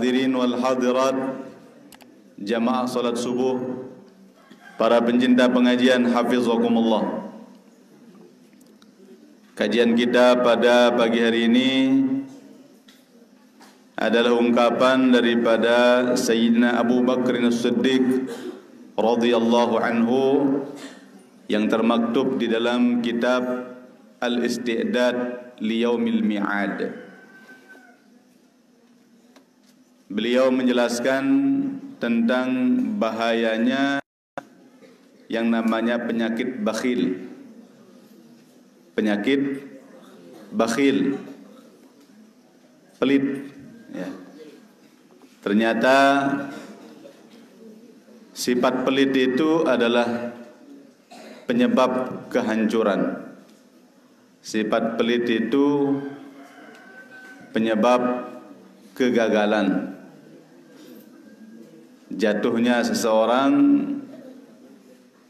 hadirin wal hadirat, jamaah salat subuh, para pencinta pengajian hafizakumullah. Kajian kita pada pagi hari ini adalah ungkapan daripada Sayyidina Abu Bakr As-Siddiq radhiyallahu anhu yang termaktub di dalam kitab Al-Isti'dad Liyaumil Mi'ad. Beliau menjelaskan tentang bahayanya yang namanya penyakit bakhil. Penyakit bakhil, pelit, ya. Ternyata sifat pelit itu adalah penyebab kehancuran. Sifat pelit itu penyebab kegagalan. Jatuhnya seseorang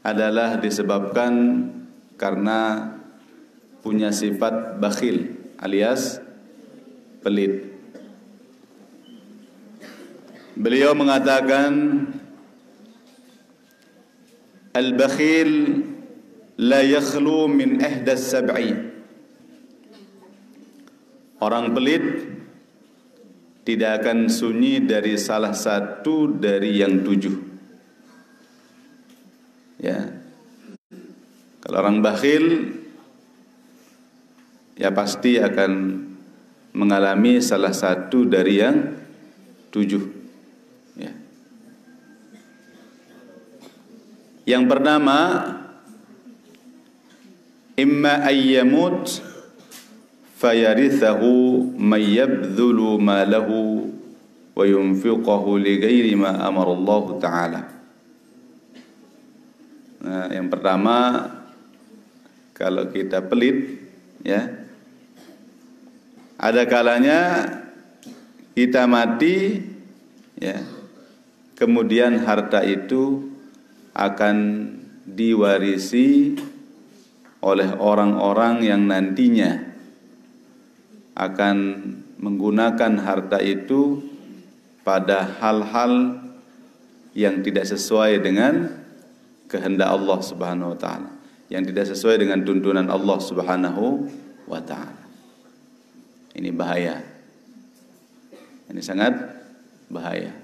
adalah disebabkan karena punya sifat bakhil alias pelit. Beliau mengatakan al-bakhil la yakhlu min ihdas sab'i. Orang pelit tidak akan sunyi dari salah satu dari yang 7. Ya. Kalau orang bakhil ya pasti akan mengalami salah satu dari yang 7. Ya. Yang pertama, imma ayyamut fayarithahu may yabdhulu malahu wa yunfiqahu li ghairi ma amara Allah Ta'ala. Nah, yang pertama, kalau kita pelit, ya, ada kalanya kita mati, ya, kemudian harta itu akan diwarisi oleh orang-orang yang nantinya akan menggunakan harta itu pada hal-hal yang tidak sesuai dengan kehendak Allah Subhanahu wa taala, yang tidak sesuai dengan tuntunan Allah Subhanahu wa taala. Ini bahaya. Ini sangat bahaya.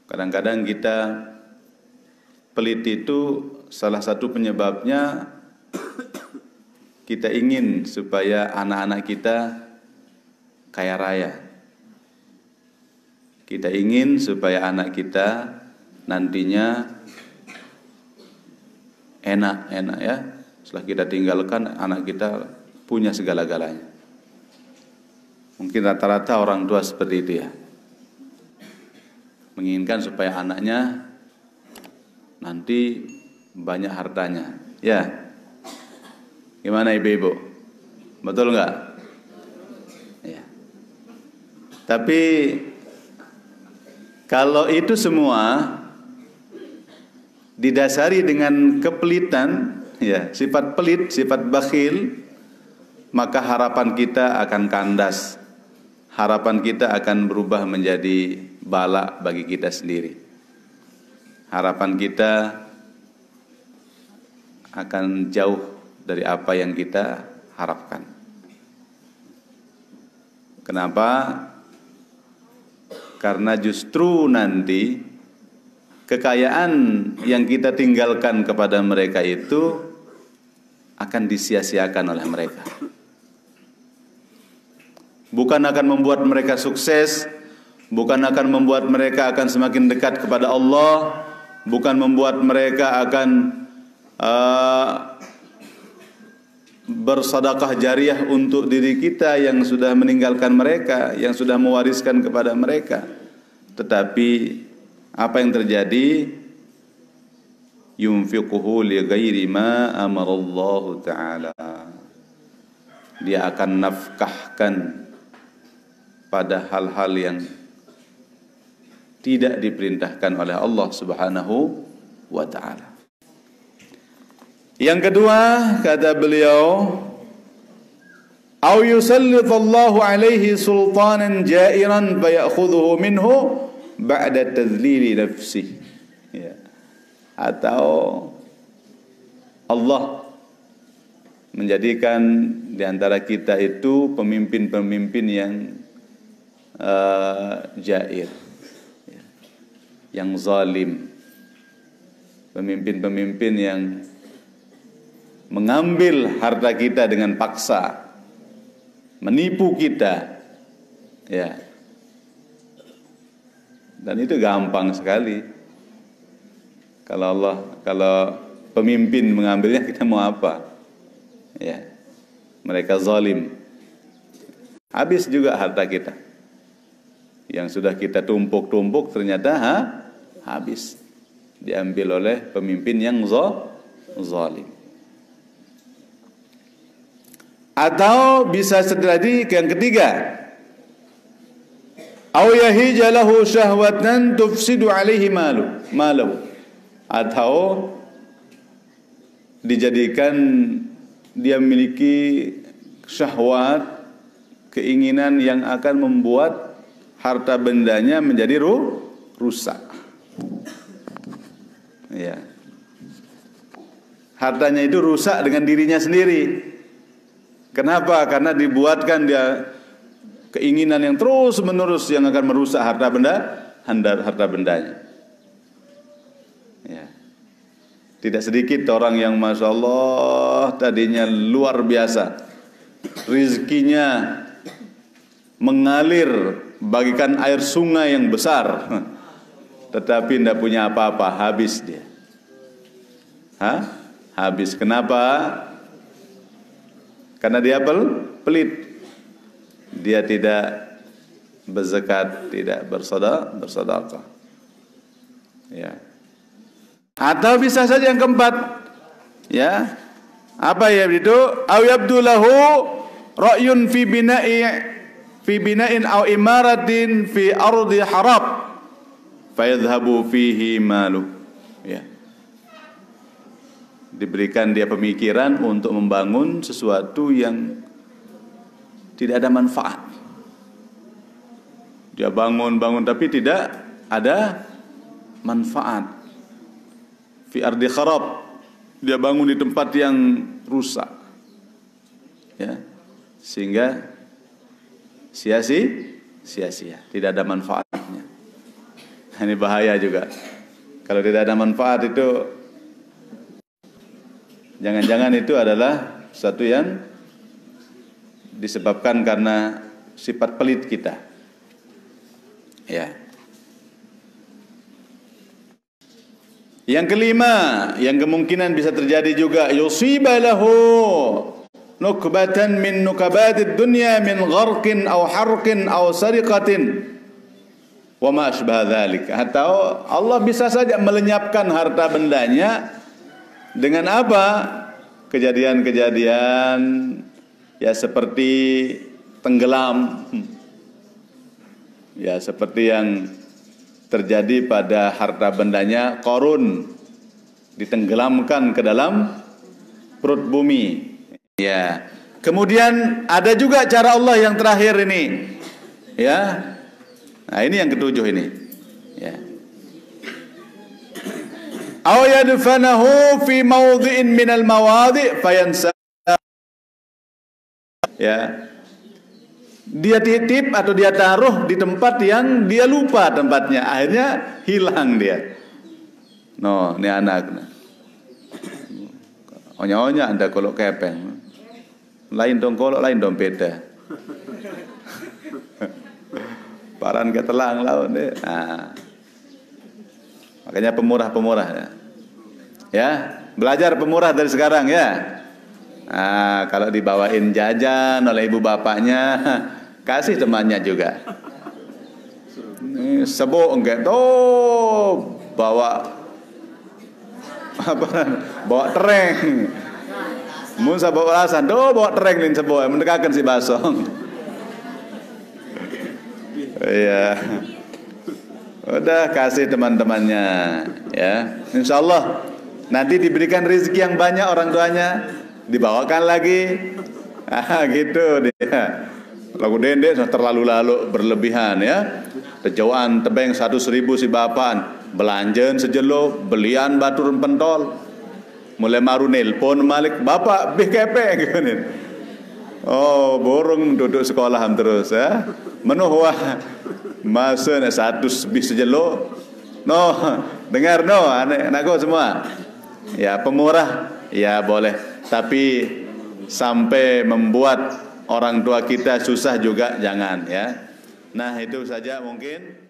Kadang-kadang kita pelit itu salah satu penyebabnya kita ingin supaya anak-anak kita kaya raya. Kita ingin supaya anak kita nantinya enak ya. Setelah kita tinggalkan, anak kita punya segala-galanya. Mungkin rata-rata orang tua seperti itu ya. Menginginkan supaya anaknya nanti banyak hartanya. Ya. Gimana ibu-ibu? Betul enggak? Ya. Tapi kalau itu semua didasari dengan kepelitan, ya, sifat pelit, sifat bakhil, maka harapan kita akan kandas. Harapan kita akan berubah menjadi bala bagi kita sendiri. Harapan kita akan jauh dari apa yang kita harapkan. Kenapa? Karena justru nanti kekayaan yang kita tinggalkan kepada mereka itu akan disia-siakan oleh mereka. Bukan akan membuat mereka sukses, bukan akan membuat mereka akan semakin dekat kepada Allah, bukan membuat mereka akan bersedekah jariah untuk diri kita yang sudah meninggalkan mereka, yang sudah mewariskan kepada mereka. Tetapi apa yang terjadi? Yunfiquhu li ghairi ma amarallahu ta'ala. Dia akan nafkahkan pada hal-hal yang tidak diperintahkan oleh Allah Subhanahu wa ta'ala. Yang kedua, kata beliau, Aw yusallithallahu alaihi sultanan jairan fayakhudhuhu minhu ba'da tadlili nafsihi. Ya. Atau Allah menjadikan di antara kita itu pemimpin-pemimpin yang jair, yang zalim, pemimpin-pemimpin yang mengambil harta kita dengan paksa, menipu kita, ya. Dan itu gampang sekali. Kalau pemimpin mengambilnya, kita mau apa? Ya, mereka zalim. Habis juga harta kita. Yang sudah kita tumpuk-tumpuk ternyata habis. Diambil oleh pemimpin yang zalim. Atau bisa terjadi yang ketiga, aw yahija lahu syahwatan tufsidu alaihi malahu. Atau dijadikan dia memiliki syahwat, keinginan yang akan membuat harta bendanya menjadi rusak. Ya. Hartanya itu rusak dengan dirinya sendiri. Kenapa? Karena dibuatkan dia keinginan yang terus menerus yang akan merusak harta bendanya. Ya. Tidak sedikit orang yang Masya Allah tadinya luar biasa, rizkinya mengalir bagikan air sungai yang besar, tetapi tidak punya apa-apa, habis dia. Habis. Kenapa? Karena dia pelit. Dia tidak berzakat, tidak bersedekah. Ya. Atau bisa saja yang keempat, ya. Apa ya itu? Aw yabdulahu ra'yun fi bina'in aw imaratin fi ardi harab fayadhhabu fihi malu. Ya. Diberikan dia pemikiran untuk membangun sesuatu yang tidak ada manfaat. Dia bangun tapi tidak ada manfaat. Fi ardi kharab, dia bangun di tempat yang rusak, ya, sehingga sia-sia, tidak ada manfaatnya. Ini bahaya juga. Kalau tidak ada manfaat itu, jangan-jangan itu adalah sesuatu yang disebabkan karena sifat pelit kita, ya. Yang kelima, yang kemungkinan bisa terjadi juga, yusibalahu nukbatan min nukabatid dunya min gharqin aw harqin aw sariqatin wa ma asbah dzalik. Atau Allah bisa saja melenyapkan harta bendanya dengan apa? Kejadian-kejadian ya seperti tenggelam, ya seperti yang terjadi pada harta bendanya Qarun, ditenggelamkan ke dalam perut bumi. Ya. Kemudian ada juga cara Allah yang terakhir ini. Ya. Nah, ini yang ketujuh ini. Ya. Aw yadfanahu fi mawdhi'in minal mawadhi' fayansa. Ya. Dia titip atau dia taruh di tempat yang dia lupa tempatnya, akhirnya hilang dia. No, ini anak. Onya-onya anda kolok kepeng. Lain dong kolok, lain dong beda. Paran ketelang lawan deh. Nah. Makanya pemurah-pemurah ya. Ya, belajar pemurah dari sekarang ya. Nah, kalau dibawain jajan oleh ibu bapaknya, kasih temannya juga. Ini sebo enggak tuh bawa apa? Bawa tereng. Mun sabo alasan do bawa tereng lin sebo mendekakan si basong. Iya. Udah kasih teman-temannya ya. Insyaallah nanti diberikan rezeki yang banyak orang tuanya, dibawakan lagi Gitu dia. Lagu dendek terlalu berlebihan ya. Kejauhan tebeng 100.000 si bapan, belanjen sejelo, belian batur pentol. Mulai maru nelpon malik, bapak bih kepeng gini. Oh, borong duduk sekolah terus ya. Menuh wah. Masa nak 100 bis sejelo. No, dengar no anakku semua. Ya, pemurah ya boleh, tapi sampai membuat orang tua kita susah juga jangan ya. Nah, itu saja mungkin.